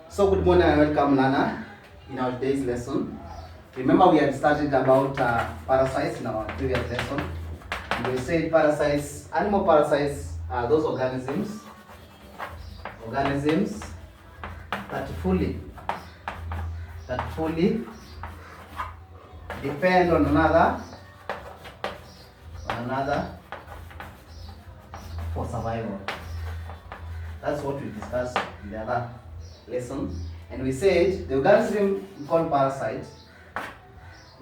So good morning and welcome, learner, in our today's lesson. Remember we had studied about parasites in our previous lesson. And we said parasites, animal parasites are those organisms that fully depend on another for survival. That's what we discussed in the other lesson. And we said the organism we call parasite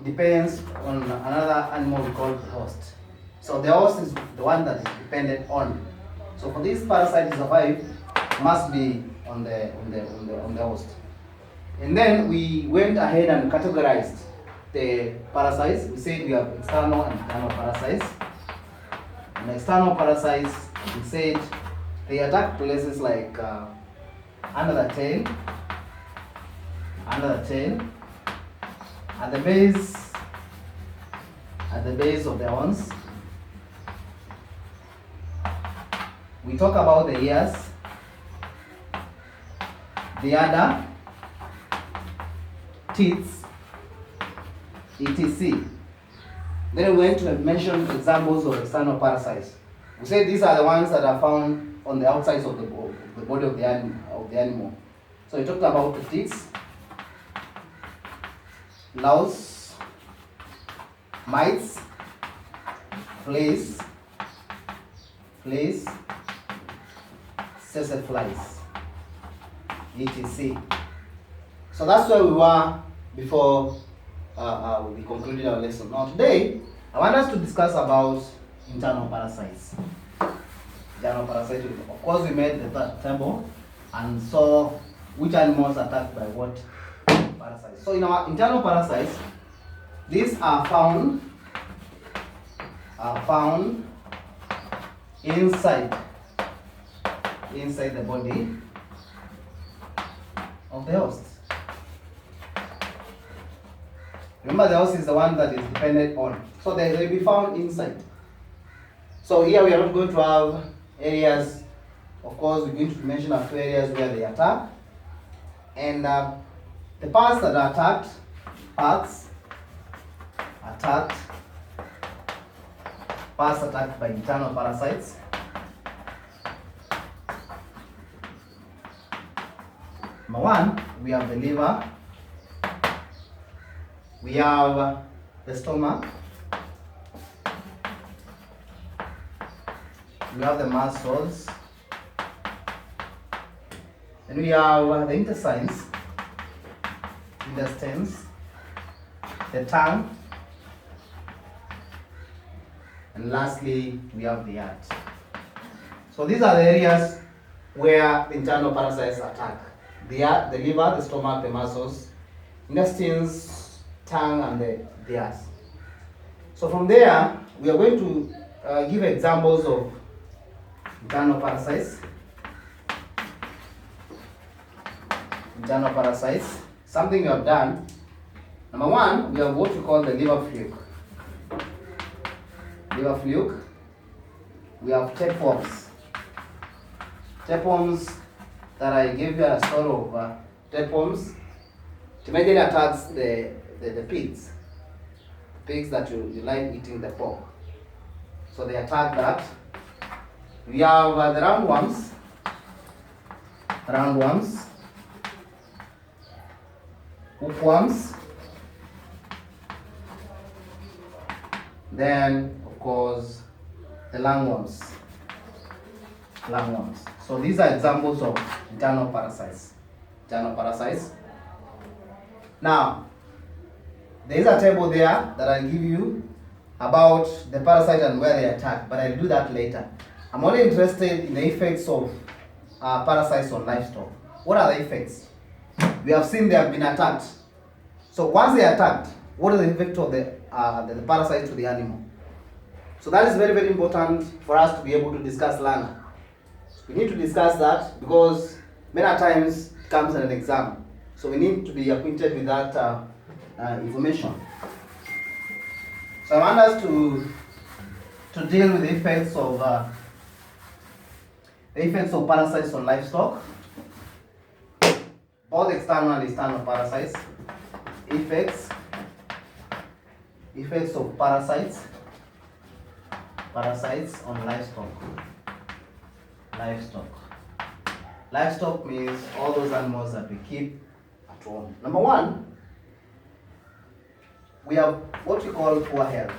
depends on another animal we call the host. So the host is the one that is dependent on. So for this parasite to survive, must be on the host. And then we went ahead and categorized the parasites. We said we have external and internal parasites. And external parasites, we said they attack places like under the tail, at the base of the horns. We talk about the ears, the udder, teeth, etc. Then we went to mention examples of external parasites. We said these are the ones that are found on the outsides of the body of the animal. So we talked about the ticks, louse, mites, fleas, tsetse flies, etc. So that's where we were before we concluded our lesson. Now today, I want us to discuss about internal parasites. Of course, we made the table and saw which animals are attacked by what parasites. So in our internal parasites, these are found inside the body of the host. Remember, the host is the one that is dependent on. So they will be found inside. So here we are not going to have areas. Of course, we're going to mention a few areas where they attack. And the parts that are attacked, parts attacked by internal parasites. Number one, we have the liver, we have the stomach, we have the muscles, and we have the intestines, the tongue, and lastly we have the heart. So these are the areas where the internal parasites attack: the heart, the liver, the stomach, the muscles, intestines, tongue, and the heart. So from there, we are going to give examples of internal parasites. Something we have done. Number one, we have what we call the liver fluke. We have tapeworms. Tapeworms that I gave you a story of tapeworms. It immediately attacks the pigs. Pigs that you like eating the pork. So they attack that. We have the roundworms. Hookworms. Then, of course, the lungworms. So these are examples of internal parasites. Now, there is a table there that I'll give you about the parasite and where they attack, but I'll do that later. I'm only interested in the effects of parasites on livestock. What are the effects? We have seen they have been attacked. So once they are attacked, what is the effect of the parasite to the animal? So that is very, very important for us to be able to discuss, learner. We need to discuss that because many times it comes in an exam. So we need to be acquainted with that information. So I want us to deal with the effects of parasites on livestock. both external and internal parasites. Effects of parasites on livestock. Livestock means all those animals that we keep at home. Number one, we have what we call poor health.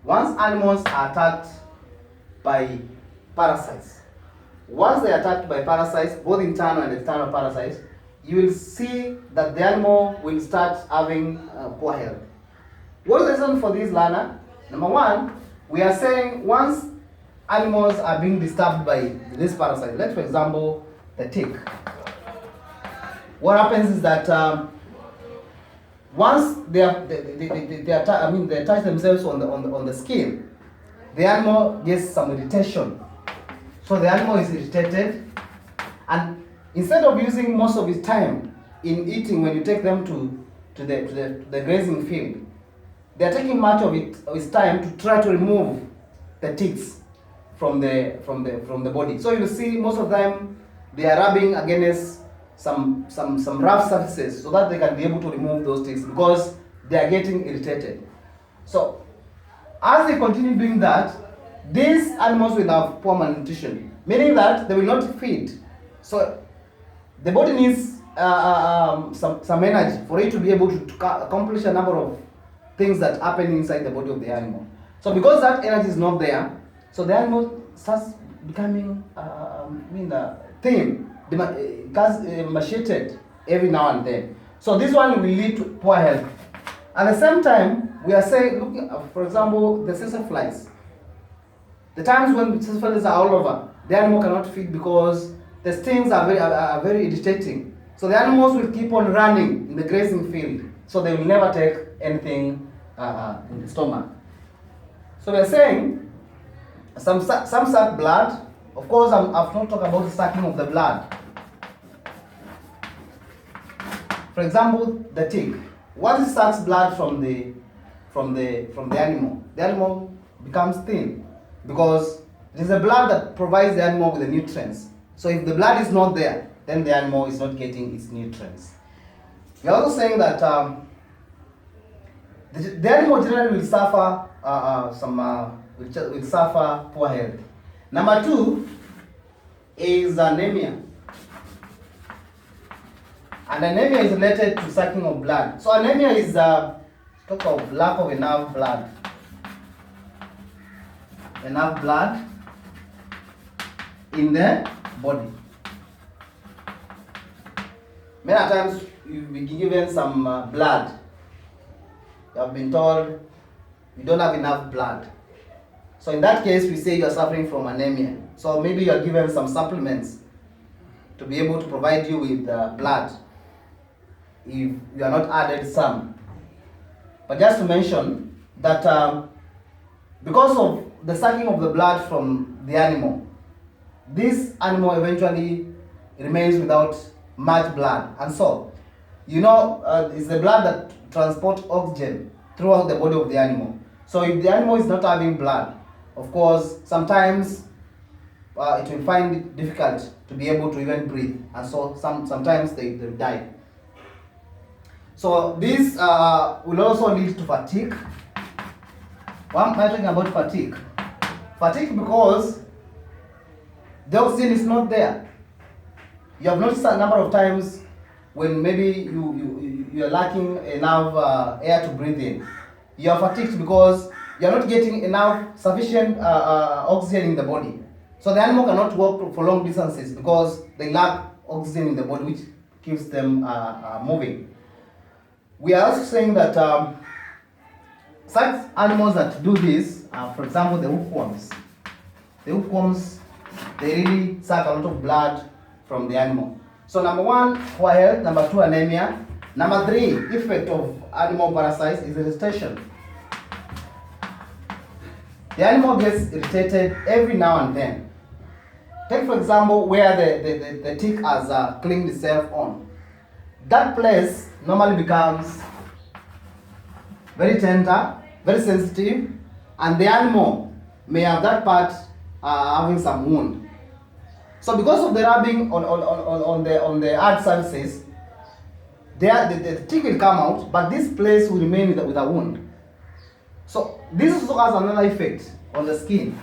Once animals are attacked by parasites, both internal and external parasites, you will see that the animal will start having poor health. What is the reason for this, Lana? Number one, we are saying once animals are being disturbed by this parasite, like for example, the tick. What happens is that once they attach themselves on the skin, the animal gets some irritation. So the animal is irritated, and instead of using most of its time in eating, when you take them to the grazing field, they are taking much of its time to try to remove the ticks from the body. So you see most of them, they are rubbing against some rough surfaces so that they can be able to remove those ticks because they are getting irritated. So as they continue doing that, these animals will have poor malnutrition, meaning that they will not feed. So the body needs some energy for it to be able to accomplish a number of things that happen inside the body of the animal. So because that energy is not there, so the animal starts becoming thin, emaciated every now and then. So this one will lead to poor health. At the same time, we are saying, looking for example, the tsetse flies. The times when tsetse flies are all over, the animal cannot feed because the stings are very irritating. So the animals will keep on running in the grazing field, so they will never take anything in the stomach. So we are saying some suck blood. Of course, I've not talked about the sucking of the blood. For example, the tick. Once it sucks blood from the animal becomes thin because it is the blood that provides the animal with the nutrients. So if the blood is not there, then the animal is not getting its nutrients. We are also saying that the animal generally will suffer will suffer poor health. Number two is anemia. And anemia is related to sucking of blood. So anemia is talk of lack of enough blood. Enough blood in the body. Many times you've been given some blood. You have been told you don't have enough blood. So in that case, we say you are suffering from anemia. So maybe you are given some supplements to be able to provide you with blood if you are not added some. But just to mention that because of the sucking of the blood from the animal, this animal eventually remains without much blood. And so, it's the blood that transports oxygen throughout the body of the animal. So if the animal is not having blood, of course, sometimes it will find it difficult to be able to even breathe. And so sometimes they die. So this will also lead to fatigue. Why am I talking about fatigue? Fatigue because the oxygen is not there. You have noticed a number of times when maybe you are lacking enough air to breathe in. You are fatigued because you are not getting enough sufficient oxygen in the body. So the animal cannot walk for long distances because they lack oxygen in the body, which keeps them moving. We are also saying that such animals that do this, for example, the hookworms. The hookworms, they really suck a lot of blood from the animal. So number one, poor health. Number two, anemia. Number three, effect of animal parasites is irritation. The animal gets irritated every now and then. Take for example where the tick has clinged itself on. That place normally becomes very tender, very sensitive, and the animal may have that part having some wound. So because of the rubbing on the hard surfaces, the tick will come out, but this place will remain with a wound. So this also has another effect on the skin.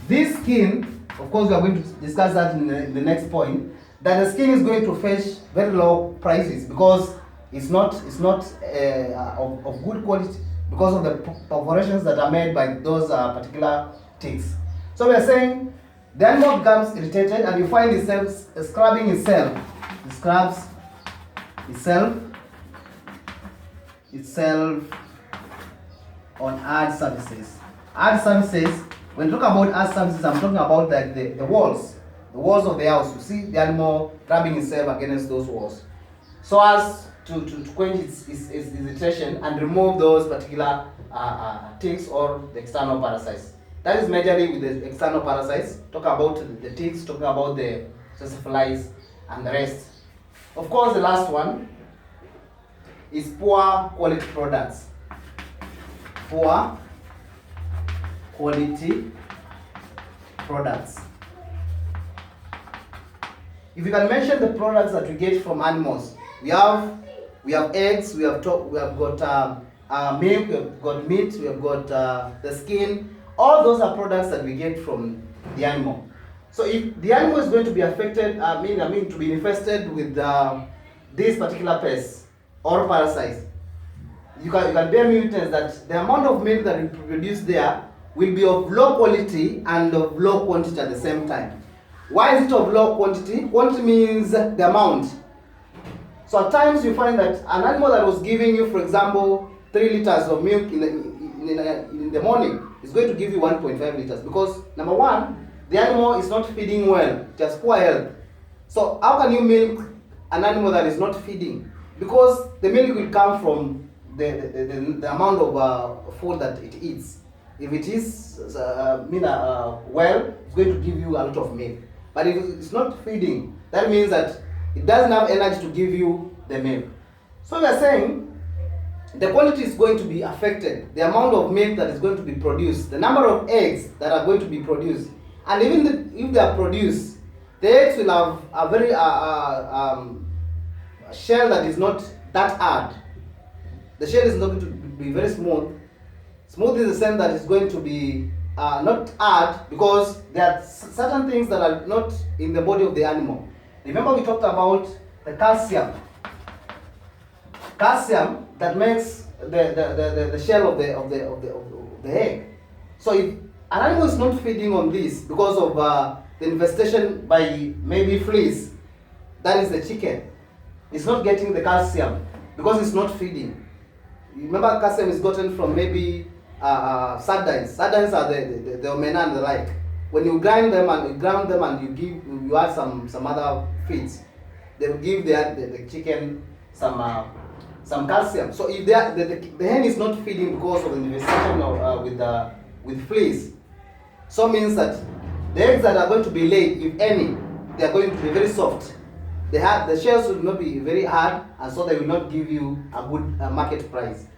This skin, of course, we are going to discuss that in the next point, that the skin is going to fetch very low prices because it's not of good quality because of the perforations that are made by those particular ticks. So we are saying the animal becomes irritated and you find itself scrubbing itself. It scrubs itself on hard surfaces. Hard surfaces, when you talk about hard surfaces, I'm talking about like the walls of the house. You see the animal rubbing itself against those walls, so as to quench its irritation and remove those particular ticks or the external parasites. That is majorly with the external parasites. Talk about the ticks, talking about the flies and the rest. Of course, the last one is poor quality products. Poor quality products. If you can mention the products that we get from animals, we have eggs, we have got milk, we have got meat, we have got the skin. All those are products that we get from the animal. So if the animal is going to be affected, to be infested with these particular pests or parasites, you can bear me witness that the amount of milk that we produce there will be of low quality and of low quantity at the same time. Why is it of low quantity? Quantity means the amount. So at times you find that an animal that was giving you, for example, 3 liters of milk in the morning is going to give you 1.5 liters because, number one, the animal is not feeding well, just poor health. So how can you milk an animal that is not feeding? Because the milk will come from the amount of food that it eats. If it is well, it's going to give you a lot of milk. But if it's not feeding, that means that it doesn't have energy to give you the milk. So we are saying the quality is going to be affected, the amount of milk that is going to be produced, the number of eggs that are going to be produced, and even if they are produced, the eggs will have a very shell that is not that hard. The shell is not going to be very smooth. Smooth in the sense that it's going to be not hard because there are certain things that are not in the body of the animal. Remember we talked about the calcium. Calcium that makes the shell of the egg. So if an animal is not feeding on this because of the infestation by maybe fleas, that is the chicken. It's not getting the calcium because it's not feeding. Remember, calcium is gotten from maybe sardines. Sardines are the omena and the like. When you grind them and you add some other feeds, they will give the chicken some calcium. So if the hen is not feeding because of the infestation with fleas, so means that the eggs that are going to be laid, if any, they are going to be very soft. The shells will not be very hard, and so they will not give you a good market price.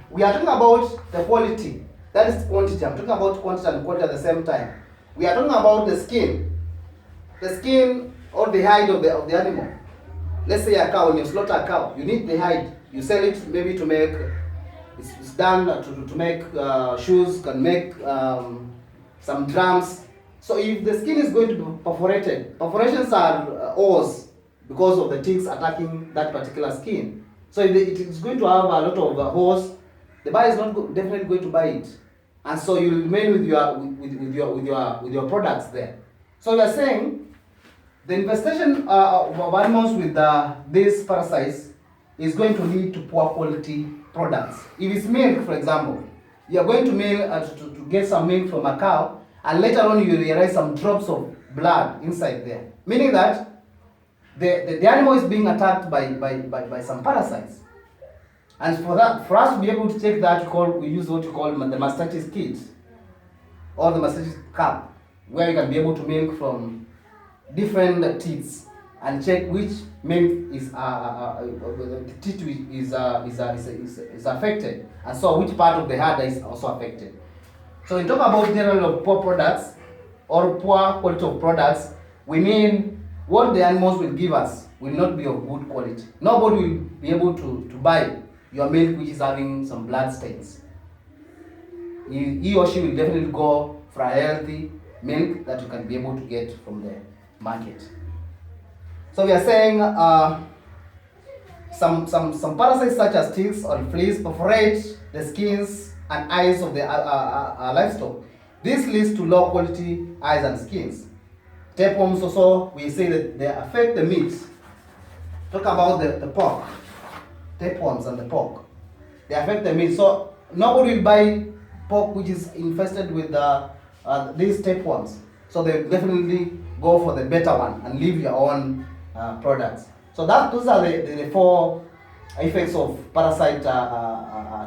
We are talking about the quality. That is quantity. I'm talking about quantity and quality at the same time. We are talking about the skin. The skin or the hide of the animal. Let's say a cow, when you slaughter a cow, you need the hide. You sell it maybe to make, it's done to make shoes, can make some drums. So if the skin is going to be perforated, perforations are ores because of the ticks attacking that particular skin. So if it is going to have a lot of holes, the buyer is not definitely going to buy it, and so you will remain with your products there. So we are saying the infestation of animals with these parasites is going to lead to poor quality products. If it's milk, for example, you are going to to get some milk from a cow, and later on you realize some drops of blood inside there, meaning that the animal is being attacked by some parasites. And for us to be able to check that, we use what you call the mastitis kit or the mastitis cup, where you can be able to milk from different teats and check which milk is the teat is affected, and so which part of the herd is also affected. So we talk about general of poor products or poor quality of products. we mean what the animals will give us will not be of good quality. Nobody will be able to buy your milk which is having some blood stains. He or she will definitely go for a healthy milk that you can be able to get from the market. So we are saying some parasites such as ticks or fleas perforate the skins and eyes of the livestock. This leads to low quality eyes and skins. Tapeworms also, we say that they affect the meat. Talk about the pork. Tapeworms and the pork. They affect the meat. So nobody will buy pork which is infested with these tapeworms. So they definitely go for the better one and leave your own products. So those are the 4 effects of parasite.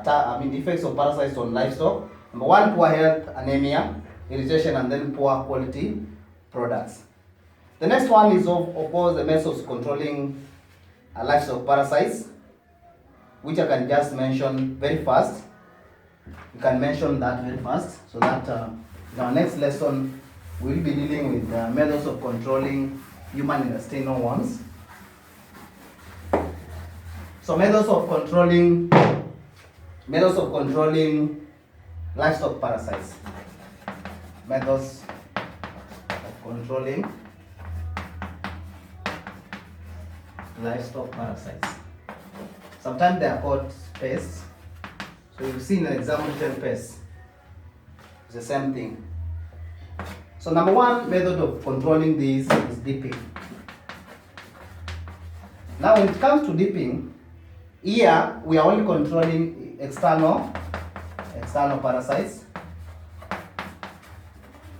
Effects of parasites on livestock. Number 1, poor health, anemia, irritation, and then poor quality products. The next one is of course the methods controlling livestock parasites, which I can just mention very fast. You can mention that very fast, so that in our next lesson we will be dealing with methods of controlling human intestinal worms. So methods of controlling livestock parasites. Methods of controlling livestock parasites. Sometimes they are called pests. So you've seen an example 10 pests. It's the same thing. So number 1 method of controlling these is dipping. Now when it comes to dipping, here we are only controlling external parasites.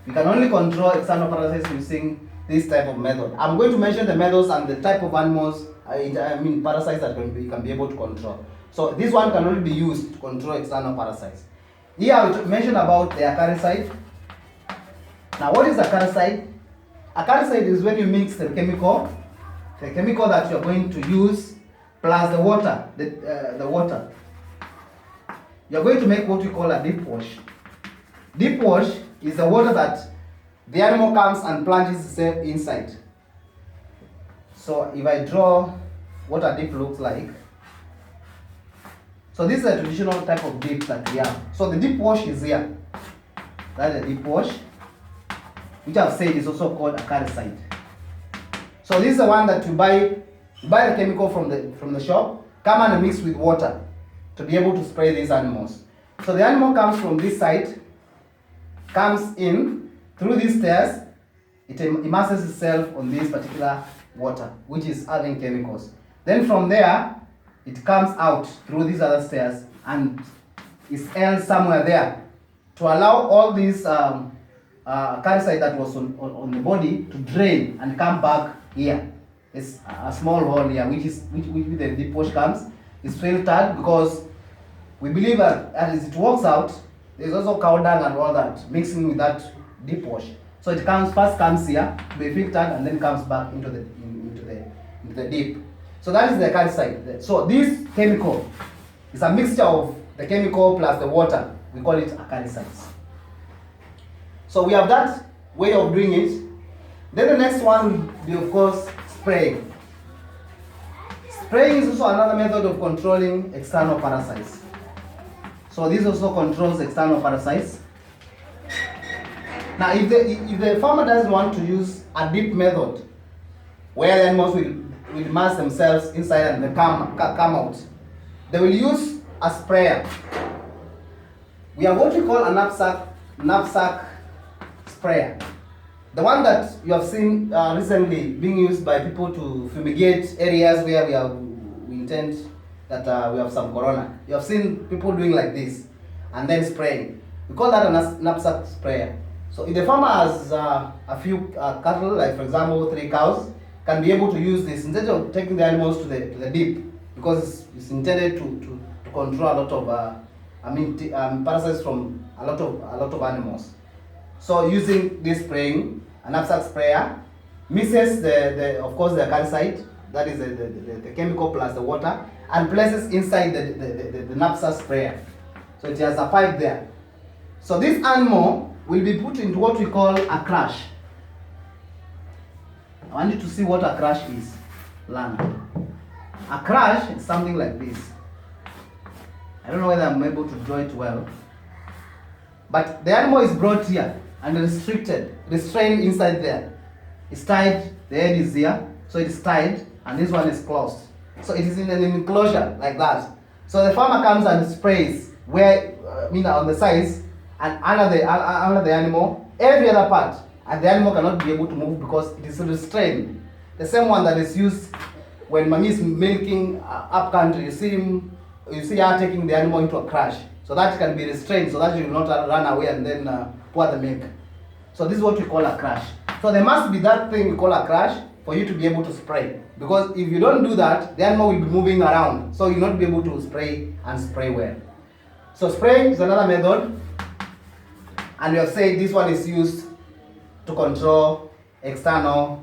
We can only control external parasites using this type of method. I'm going to mention the methods and the type of animals, parasites that you can be able to control. So this one can only be used to control external parasites. Here I will mention about the acaricide. Now what is acaricide? Acaricide is when you mix the chemical that you are going to use plus the water, the water. You are going to make what we call a deep wash. Deep wash is the water that the animal comes and plunges itself inside. So if I draw what a dip looks like, so this is a traditional type of dip that we have. So the deep wash is here. That's the deep wash, which I've said is also called acaricide. So this is the one that you buy the chemical from the shop, come and mix with water to be able to spray these animals. So the animal comes from this side, comes in through these stairs, it immerses itself on this particular water, which is having chemicals. Then from there, it comes out through these other stairs and is held somewhere there to allow all these parasite that was on the body to drain and come back here. It's a small hole here, which the deep wash comes. It's filtered because we believe that as it works out, there's also cow dung and all that mixing with that deep wash. So it first comes here to be filtered and then comes back into the deep. So that is the acaricide. So this chemical is a mixture of the chemical plus the water. We call it acaricides. So we have that way of doing it. Then the next one will be, of course, spraying. Spraying is also another method of controlling external parasites. So this also controls external parasites. Now if the farmer doesn't want to use a deep method where the animals will immerse themselves inside and they come out, they will use a sprayer. We have what we call a knapsack sprayer. The one that you have seen recently being used by people to fumigate areas where we intend that we have some corona. You have seen people doing like this and then spraying. We call that a knapsack sprayer. So if the farmer has a few cattle, like for example 3 cows, can be able to use this instead of taking the animals to the deep, because it's intended to control a lot of parasites from a lot of animals. So using this spraying, a knapsack sprayer mixes of course the acaricide, that is the chemical plus the water, and places inside the knapsack sprayer. So it has a pipe there. So this animal will be put into what we call a crush. I want you to see what a crash is. Learner. A crash is something like this. I don't know whether I'm able to draw it well. But the animal is brought here and restrained inside there. It's tied, the head is here, so it is tied, and this one is closed. So it is in an enclosure like that. So the farmer comes and sprays where, on the sides and under the animal, every other part, and the animal cannot be able to move because it is restrained. The same one that is used when mommy is milking up country. You see her taking the animal into a crash, so that can be restrained, so that you will not run away and then pour the milk. So this is what we call a crash. So there must be that thing we call a crash for you to be able to spray. Because if you don't do that, the animal will be moving around, so you'll not be able to spray and spray well. So spraying is another method, and we have said this one is used to control external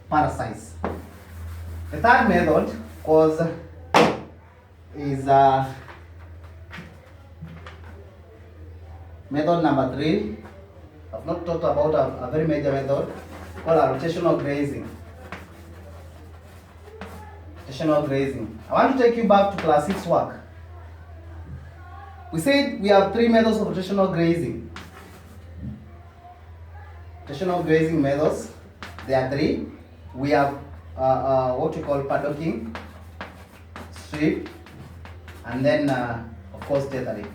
parasites. The third method is method number 3. I've not talked about a very major method called a rotational grazing. Rotational grazing. I want to take you back to class 6 work. We said we have 3 methods of rotational grazing. Rotational grazing methods, there are 3. We have what we call paddocking, strip, and then of course tethering.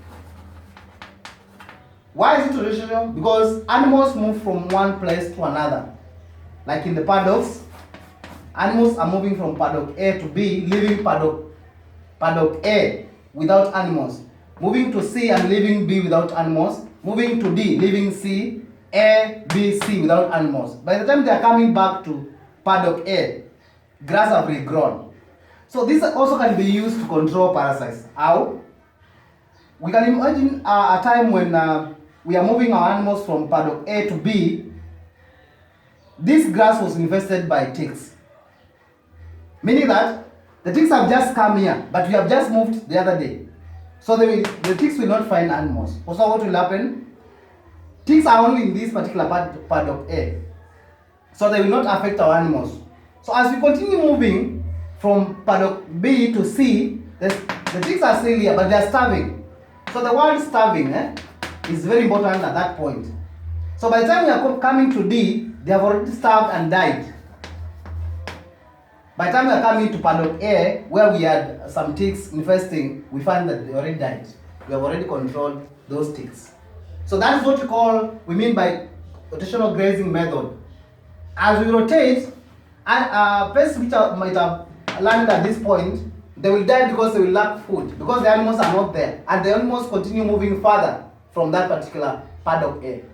Why is it rotational? Because animals move from one place to another. Like in the paddocks, animals are moving from paddock A to B, leaving paddock A without animals. Moving to C and leaving B without animals. Moving to D, leaving C, A, B, C without animals. By the time they are coming back to paddock A, grass have regrown. So this also can be used to control parasites. How? We can imagine a time when we are moving our animals from paddock A to B. This grass was infested by ticks. Meaning that the ticks have just come here, but we have just moved the other day. So the ticks will not find animals. Also, what will happen? Ticks are only in this particular paddock A. So they will not affect our animals. So as we continue moving from paddock B to C, the ticks are still here, but they are starving. So the word starving is very important at that point. So by the time we are coming to D, they have already starved and died. By the time we are coming to paddock A, where we had some ticks infesting, we find that they already died. We have already controlled those ticks. So that is what we mean by rotational grazing method. As we rotate, pests which might have landed at this point, they will die because they will lack food, because the animals are not there, and the animals continue moving further from that particular paddock A.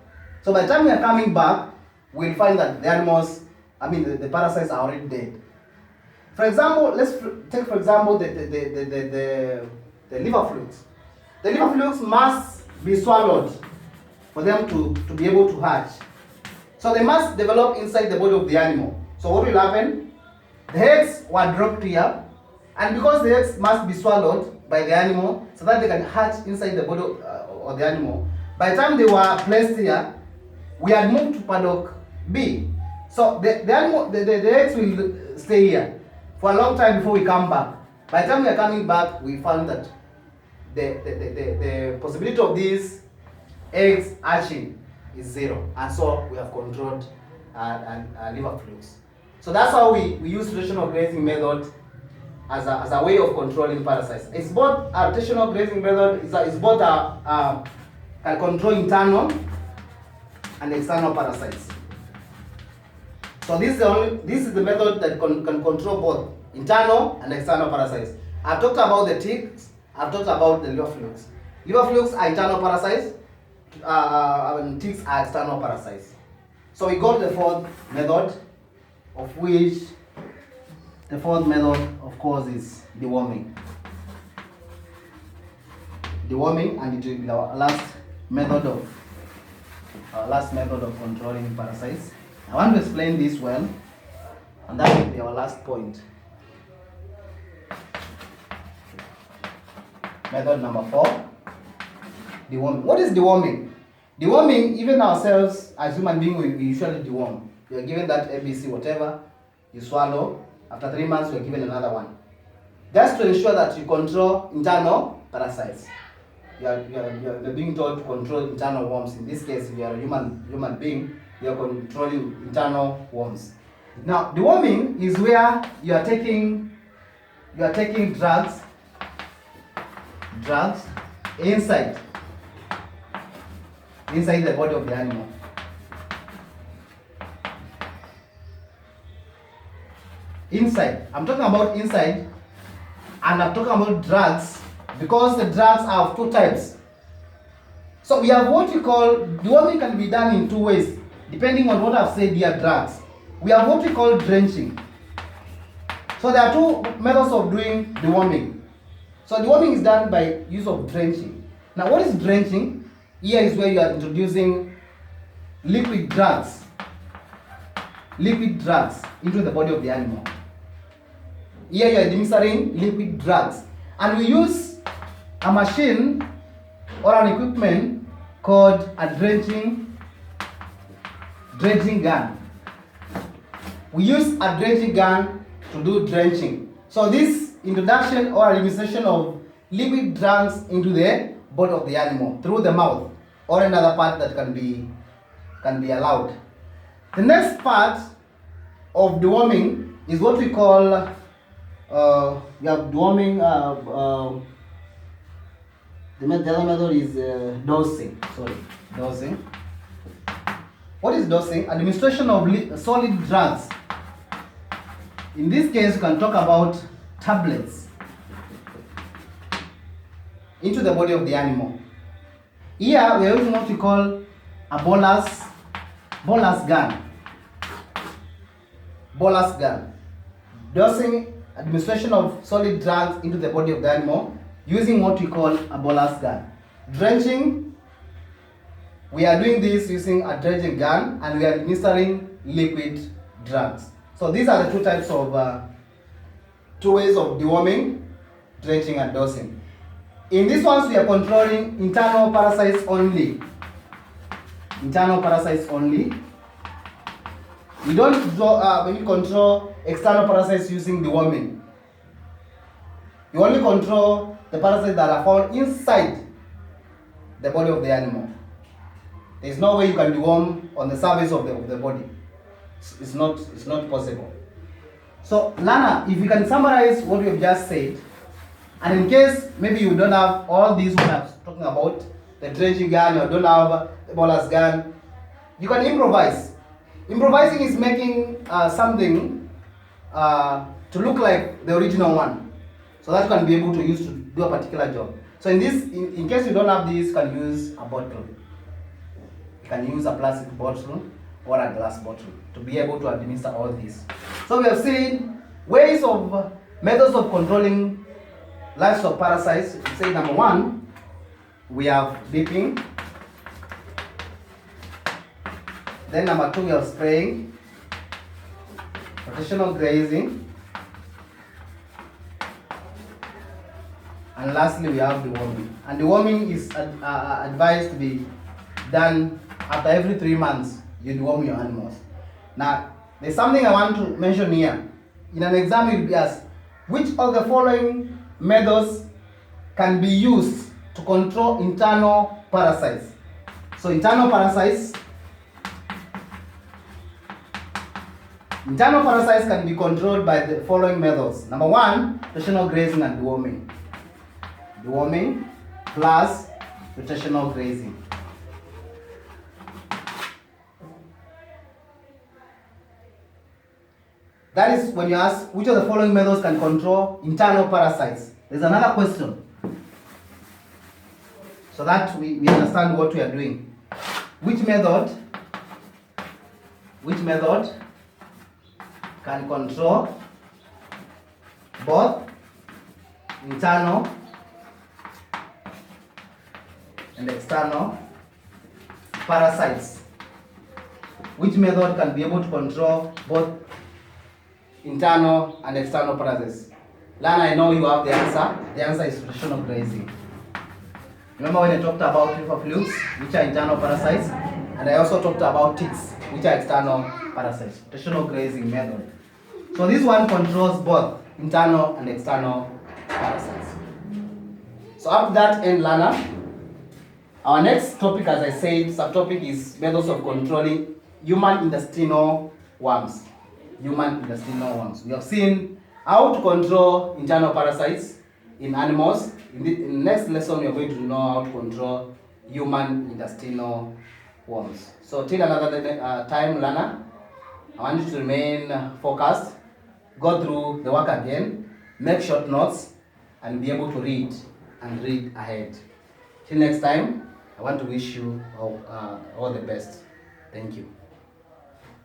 So by the time we are coming back, we'll find that the animals, the parasites are already dead. For example, let's take the liver flukes. The liver flukes must be swallowed for them to be able to hatch. So they must develop inside the body of the animal. So what will happen? The eggs were dropped here, and because the eggs must be swallowed by the animal so that they can hatch inside the body of the animal, by the time they were placed here, we had moved to paddock B. So the eggs will stay here for a long time before we come back. By the time we are coming back, we found that the possibility of these eggs hatching is 0, and so we have controlled liver flukes. So that's how we use rotational grazing method as a way of controlling parasites. It's both a rotational grazing method, it's both can control internal and external parasites. So this is the method that can control both internal and external parasites. I've talked about the ticks, I've talked about the liver flukes. Liver flukes are internal parasites, and ticks are external parasites. So we got the fourth method, of which the fourth method, of course, is deworming. Deworming, and it will be our last method of controlling parasites. I want to explain this well, and that will be our last point. Method number 4, deworming. What is deworming? Deworming, even ourselves as human beings, we usually deworm. We are given that ABC, whatever, you swallow. After 3 months, you are given another one. Just to ensure that you control internal parasites. You're being told to control internal worms. In this case, if you are a human being, you are controlling internal worms. Now, deworming is where you are taking drugs inside the body of the animal. Inside. I'm talking about inside, and I'm talking about drugs because the drugs are of two types. So we have what we call, deworming can be done in two ways, depending on what I've said here, drugs. We have what we call drenching. So there are two methods of doing deworming. So deworming is done by use of drenching. Now what is drenching? Here is where you are introducing liquid drugs into the body of the animal. Here you are administering liquid drugs. And we use a machine or an equipment called a drenching gun. We use a drenching gun to do drenching. So this introduction or administration of liquid drugs into the body of the animal through the mouth or another part that can be allowed. The next part of deworming is what we call you have deworming. The other method is dosing. Dosing. What is dosing? Administration of solid drugs. In this case, you can talk about tablets into the body of the animal. Here, we are using what we call a bolus gun. Bolus gun. Dosing, administration of solid drugs into the body of the animal using what we call a bolus gun. Drenching, we are doing this using a drenching gun, and we are administering liquid drugs. So these are the two types of two ways of deworming, drenching and dosing. In these ones, we are controlling internal parasites only. Internal parasites only. We don't control external parasites using deworming. You only control the parasites that are found inside the body of the animal. There is no way you can deworm on the surface of the body. It's not possible. So, Lana, if you can summarize what we have just said, and in case maybe you don't have all these what I'm talking about, the drenching gun, or don't have the bolus gun, you can improvise. Improvising is making something to look like the original one, so that you can be able to use to do a particular job. So in case you don't have this, you can use a bottle. You can use a plastic bottle or a glass bottle to be able to administer all this. So we have seen methods of controlling livestock parasites. We say number one, we have dipping. Then number two, we have spraying, rotational grazing, and lastly we have deworming. And deworming is advised to be done after every 3 months. You deworm your animals. Now, there's something I want to mention here. In an exam, you'll be asked, which of the following methods can be used to control internal parasites? So internal parasites can be controlled by the following methods. Number one, rotational grazing and deworming. Deworming plus rotational grazing. That is when you ask which of the following methods can control internal parasites. There's another question, so that we understand what we are doing. Which method can control both internal and external parasites? Which method can be able to control both internal and external parasites? Lana, I know you have the answer. The answer is rotational grazing. Remember when I talked about river flukes, which are internal parasites, and I also talked about ticks, which are external parasites. Rotational grazing method So this one controls both internal and external parasites. So up to that end, learner, our next topic, as I said, subtopic is methods of controlling human intestinal worms. Human intestinal worms. We have seen how to control internal parasites in animals. In the next lesson, we are going to know how to control human intestinal worms. So till another time, learner, I want you to remain focused, go through the work again, make short notes, and be able to read and read ahead. Till next time, I want to wish you all the best. Thank you.